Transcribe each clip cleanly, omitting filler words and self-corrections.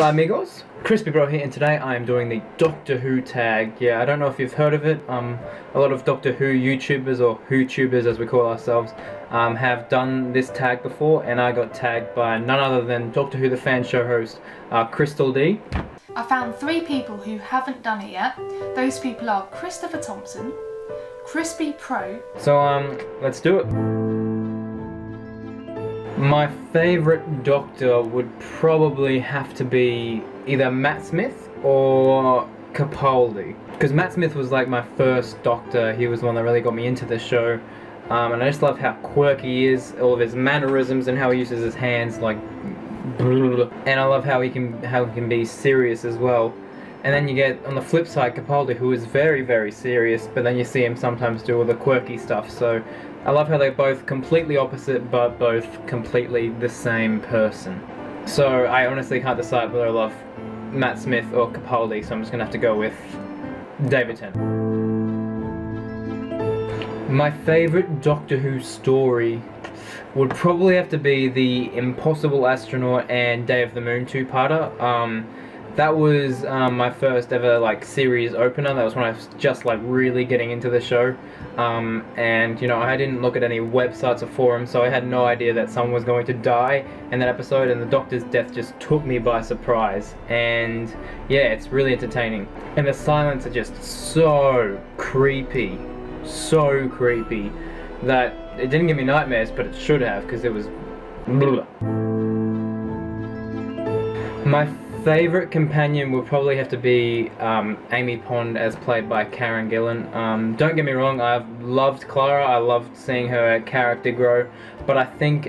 Hola amigos, Crispy Bro here, and today I am doing the Doctor Who tag. Yeah, I don't know if you've heard of it. A lot of Doctor Who YouTubers, or Who-tubers as we call ourselves, have done this tag before, and I got tagged by none other than Doctor Who the fan show host, Christel D. I found 3 people who haven't done it yet. Those people are Christopher Thompson, Crispy Pro. So let's do it. My favourite Doctor would probably have to be either Matt Smith or Capaldi. Because Matt Smith was like my first Doctor. He was the one that really got me into the show. And I just love how quirky he is, all of his mannerisms and how he uses his hands like... And I love how he can be serious as well. And then you get, on the flip side, Capaldi, who is very, very serious, but then you see him sometimes do all the quirky stuff. So I love how they're both completely opposite, but both completely the same person. So I honestly can't decide whether I love Matt Smith or Capaldi, so I'm just going to have to go with David Tennant. My favourite Doctor Who story would probably have to be the Impossible Astronaut and Day of the Moon two-parter. That was my first ever like series opener. That was when I was just like really getting into the show, and you know, I didn't look at any websites or forums, so I had no idea that someone was going to die in that episode, and the Doctor's death just took me by surprise. And yeah, it's really entertaining, and the silence are just so creepy that it didn't give me nightmares, but it should have, because it was blah. My favourite companion would probably have to be Amy Pond, as played by Karen Gillan. Don't get me wrong, I've loved Clara, I loved seeing her character grow, but I think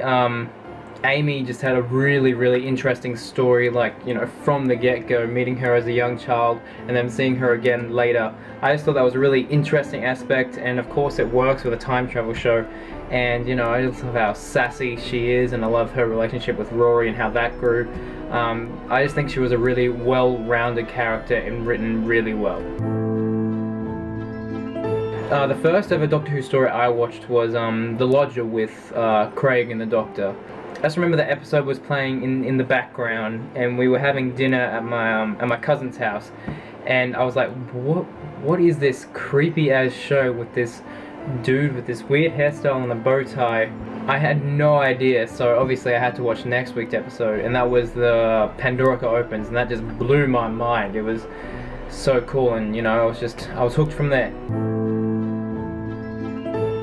Amy just had a really interesting story, like, you know, from the get-go, meeting her as a young child and then seeing her again later. I just thought that was a really interesting aspect, and of course it works with a time travel show. And you know, I just love how sassy she is, and I love her relationship with Rory and how that grew. I just think she was a really well-rounded character and written really well. The first ever Doctor Who story I watched was The Lodger with Craig and the Doctor. I just remember the episode was playing in the background, and we were having dinner at my cousin's house, and I was like, what is this creepy ass show with this dude with this weird hairstyle and a bow tie? I had no idea, so obviously I had to watch next week's episode, and that was the Pandorica Opens, and that just blew my mind. It was so cool, and you know, I was hooked from there.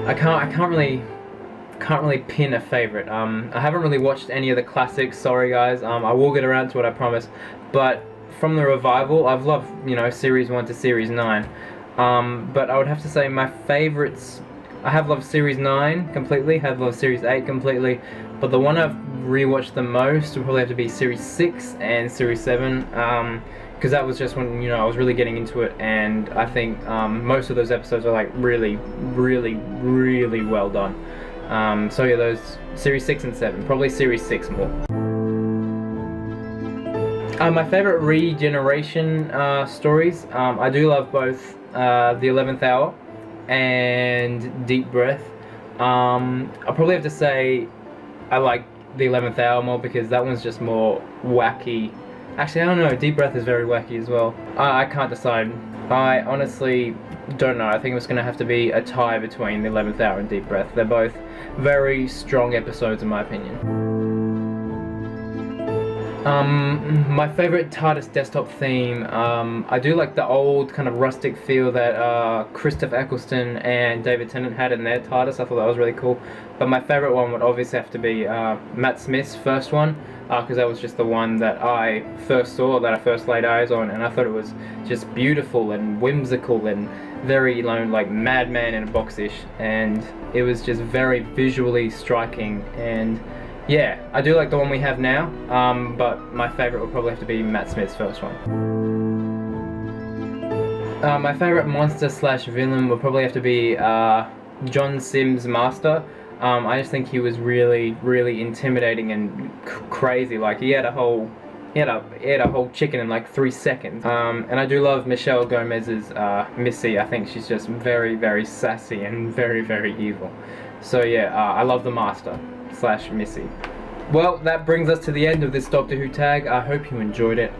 I can't really pin a favorite. I haven't really watched any of the classics, sorry guys. I will get around to it, I promise. But from the revival, I've loved, you know, series 1 to series 9. But I would have to say my favorites, I have loved series 9 completely, have loved series 8 completely, but the one I've rewatched the most would probably have to be series 6 and series 7, because that was just when, you know, I was really getting into it, and I think most of those episodes are like really well done. So yeah, those series 6 and 7, probably series 6 more. My favourite regeneration stories, I do love both The 11th Hour and Deep Breath. I'll probably have to say I like The 11th Hour more, because that one's just more wacky. Actually, I don't know, Deep Breath is very wacky as well. I can't decide. I honestly don't know. I think it's going to have to be a tie between The 11th Hour and Deep Breath. They're both very strong episodes in my opinion. My favourite TARDIS desktop theme, I do like the old kind of rustic feel that Christopher Eccleston and David Tennant had in their TARDIS. I thought that was really cool. But my favourite one would obviously have to be Matt Smith's first one, because that was just the one that I first saw, that I first laid eyes on, and I thought it was just beautiful and whimsical and very, you know, like Madman in a box-ish, and it was just very visually striking. And yeah, I do like the one we have now, but my favourite would probably have to be Matt Smith's first one. My favourite monster slash villain would probably have to be John Sims' Master. I just think he was really intimidating and crazy. Like, he had a whole chicken in like 3 seconds. And I do love Michelle Gomez's Missy. I think she's just very sassy and very evil. So yeah, I love the Master slash Missy. Well, that brings us to the end of this Doctor Who tag. I hope you enjoyed it.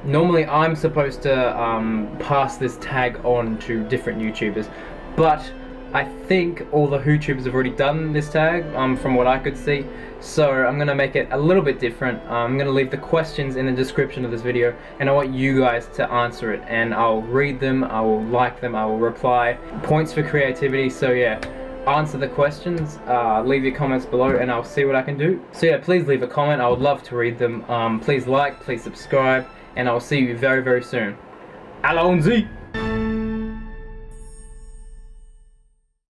Normally I'm supposed to pass this tag on to different YouTubers, but I think all the WhoTubers have already done this tag, from what I could see, so I'm going to make it a little bit different. I'm going to leave the questions in the description of this video, and I want you guys to answer it, and I'll read them, I will like them, I will reply. Points for creativity, so yeah. Answer the questions, leave your comments below, and I'll see what I can do. So yeah, please leave a comment, I would love to read them. Please like, please subscribe, and I'll see you very, very soon. ALLONSY!